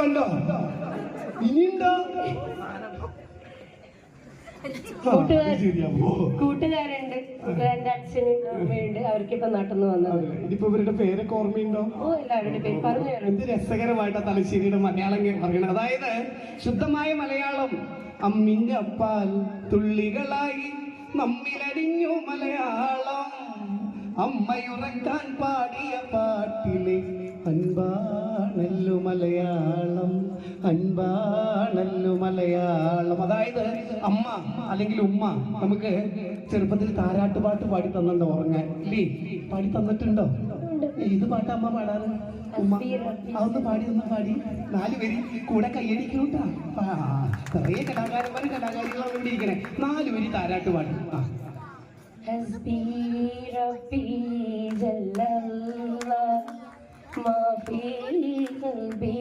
കണ്ടോ ഇനിയുണ്ടോ കൂട്ടുകാരുണ്ട്, എന്റെ അച്ഛന് അമ്മയുണ്ട്, അവർക്കിപ്പോ നാട്ടിന്ന് വന്നത്. ഇതിപ്പോ ഇവരുടെ പേരൊക്കെ ഓർമ്മയുണ്ടോ? ഓ, എല്ലാവരുടെ പേര് പറഞ്ഞു. എന്ത് രസകരമായിട്ടാ തലശ്ശേരിയുടെ മലയാളം പറയുന്നത്. അതായത് ശുദ്ധമായ മലയാളം. അമ്മിഞ്ഞപ്പാൽ തുള്ളികളായി നമ്മിലടിഞ്ഞു മലയാളം, അമ്മയുറക്കാൻ പാടിയ പാട്ടിലെ അൻപാണല്ലു മലയാളം, അൻപാണല്ലു മലയാളം. അതായത് അമ്മ അല്ലെങ്കിൽ ഉമ്മ നമുക്ക് ചെറുപ്പത്തിൽ താരാട്ടുപാട്ട് പാടി തന്നിട്ടുണ്ടോ ഉറങ്ങാൻ? ഇല്ലേ, പാടി തന്നിട്ടുണ്ടോ? ഏത് പാട്ട് അമ്മ പാടാറ്? ഉമ്മ അതൊന്ന് പാടി, ഒന്ന് പാടി. 4 പേര് കൂടെ കയ്യടിക്കൂട്ടാ. നിറയെ കലാകാരന്മാരും കലാകാരികളാണ് ഇവിടെ ഇരിക്കണേ. 4 പേര് താരാട്ടുപാട്ട്. حسبي ربي جل الله ما في قلبي